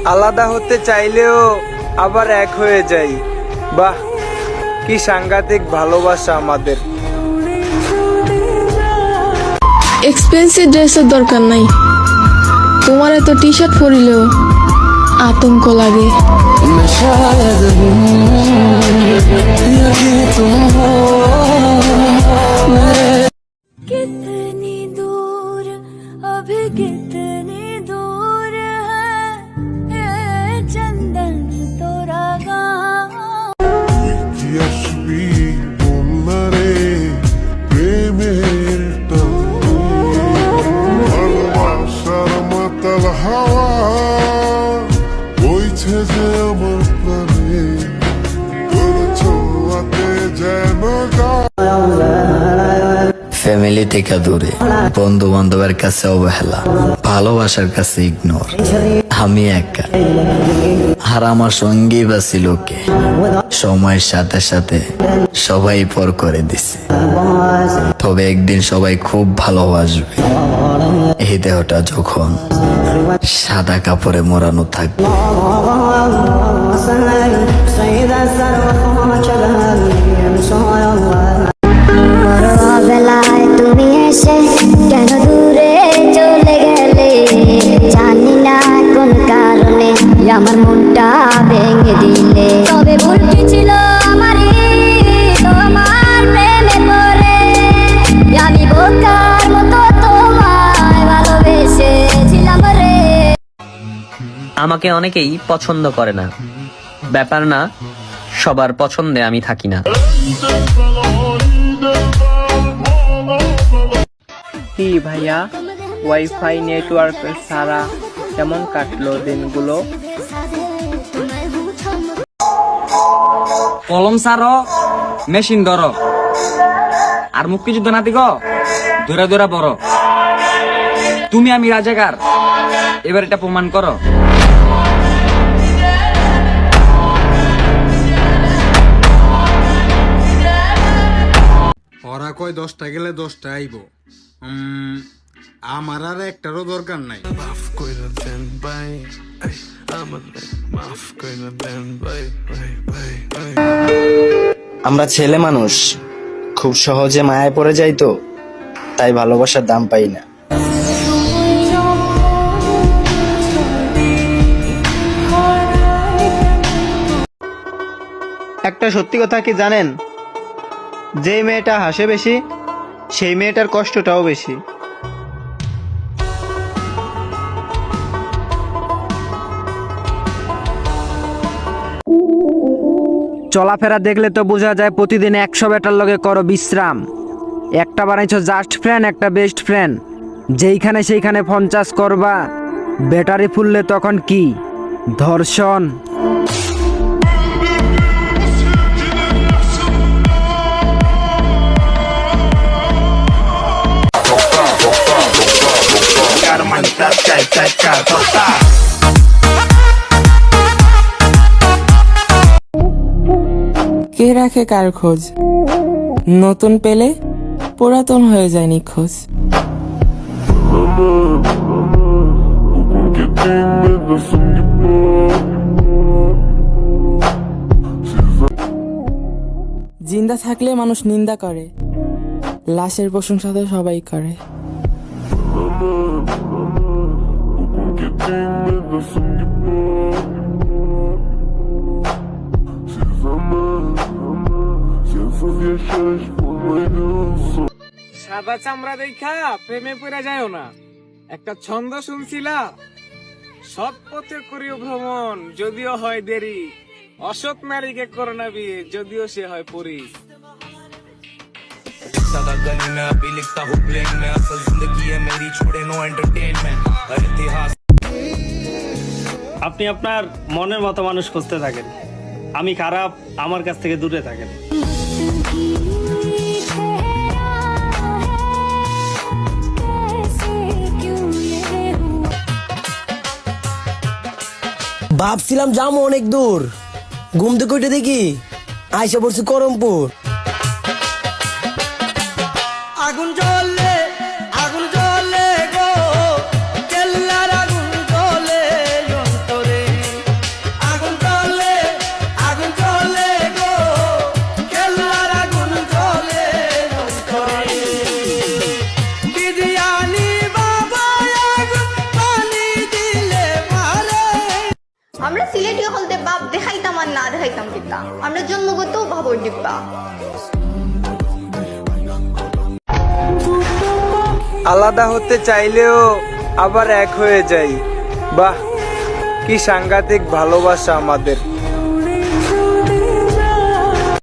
আলাদা হতে চাইলেও আবার এক হয়ে যাই। বাহ, কি সাংঘাতিক ভালোবাসা আমাদের। এক্সপেন্সিভ ড্রেসের দরকার নাই, তোমার এত টি শার্ট পরিলেও আতঙ্ক লাগে। कितनी दूर अभी कितनी दूर है चंदन तोरा गाँव। আসবি বলনারে প্রেমের ভালোবাসার মাতাল হাওয়া বইছে যে আমার প্রাণে তোর ছোঁয়াতে যেন ফ্যামিলি থেকে দূরে, বন্ধু বান্ধবের কাছে অবহেলা, ভালোবাসার কাছে ইগনোর। আমি একা, আর আমার সঙ্গী বা ছিল কে? সময়ের সাথে সাথে সবাই পর করে দিছে, তবে একদিন সবাই খুব ভালোবাসবে এই দেহটা যখন সাদা কাপড়ে মোড়ানো থাকবে। বেলায় তুমি এসে কেন দূরে চলে গেলে, জানি না কোন কারণে আমার মনটা ভেঙে দিলে। তবে ভুলটি ছিল আমারই তোমার প্রেমে পড়ে, আমি বোকার মতো তোমায় ভালোবেসেছিলাম রে। আমাকে অনেকেই পছন্দ করে না, ব্যাপার না, সবার পছন্দে আমি থাকি না। কি ভাইয়া, ওয়াইফাই নেটওয়ার্ক ছাড়া কেমন কাটলো দিনগুলো? কলম সারো, মেশিন ধরো, আর মুক্তিযুদ্ধ নাতি গো ধরে ধরে বড়। তুমি আমি রাজাকার, এবার এটা প্রমাণ করো। ওরা কয় 10টা গেলে 10টা আইব, আমার আর একটারও দরকার নাই। আমরা ছেলে মানুষ, খুব সহজে মায়ায় পড়ে যাই, তো তাই ভালোবাসার দাম পাই না। একটা সত্যি কথা কি জানেন, যে মেয়েটা হাসে বেশি সেই মেয়েটার কষ্টটাও বেশি। চলাফেরা দেখলে তো বোঝা যায় প্রতিদিন 100 বেটার লগে করো বিশ্রাম। একটা বানাইছো জাস্ট ফ্রেন্ড, একটা বেস্ট ফ্রেন্ড, যেইখানে সেইখানে ফোন চার্জ করবা, ব্যাটারি ফুললে তখন কি ধর্ষণ। কে রাখে কার খোঁজ, নতুন পেলে পুরাতন হয়ে যায় নিখোঁজ। জিন্দা থাকলে মানুষ নিন্দা করে, লাশের প্রশংসা তো সবাই করে। সাদা চামড়া দেখা প্রেমে পড়ে যায়ও না। একটা ছন্দ শুনছিলা, সৎ পথে করিও ভ্রমণ যদিও হয় দেরি, অসৎ নারীকে করো না বিয়ে যদিও সে হয় পরী। আপনি আপনার মনের মতো মানুষ খুঁজতে থাকেন, আমি খারাপ, আমার কাছ থেকে দূরে থাকেন। ভাবছিলাম যাবো অনেক দূর, ঘুম থেকে উঠে দেখি আইসা পড়ছি করমপুর। আগুন জ্বলে গো, কেল্লার আগুন জ্বলে অন্তরে। ভিডিও কলতে বাপ দেখাইতাম আর না দেখাইতাম কিতা আমরা জন্মগত ভাবর ডিব্বা আলাদা হতে চাইলেও আবার এক হয়ে যাই। বাহ, কি সাংঘাতিক ভালোবাসা আমাদের।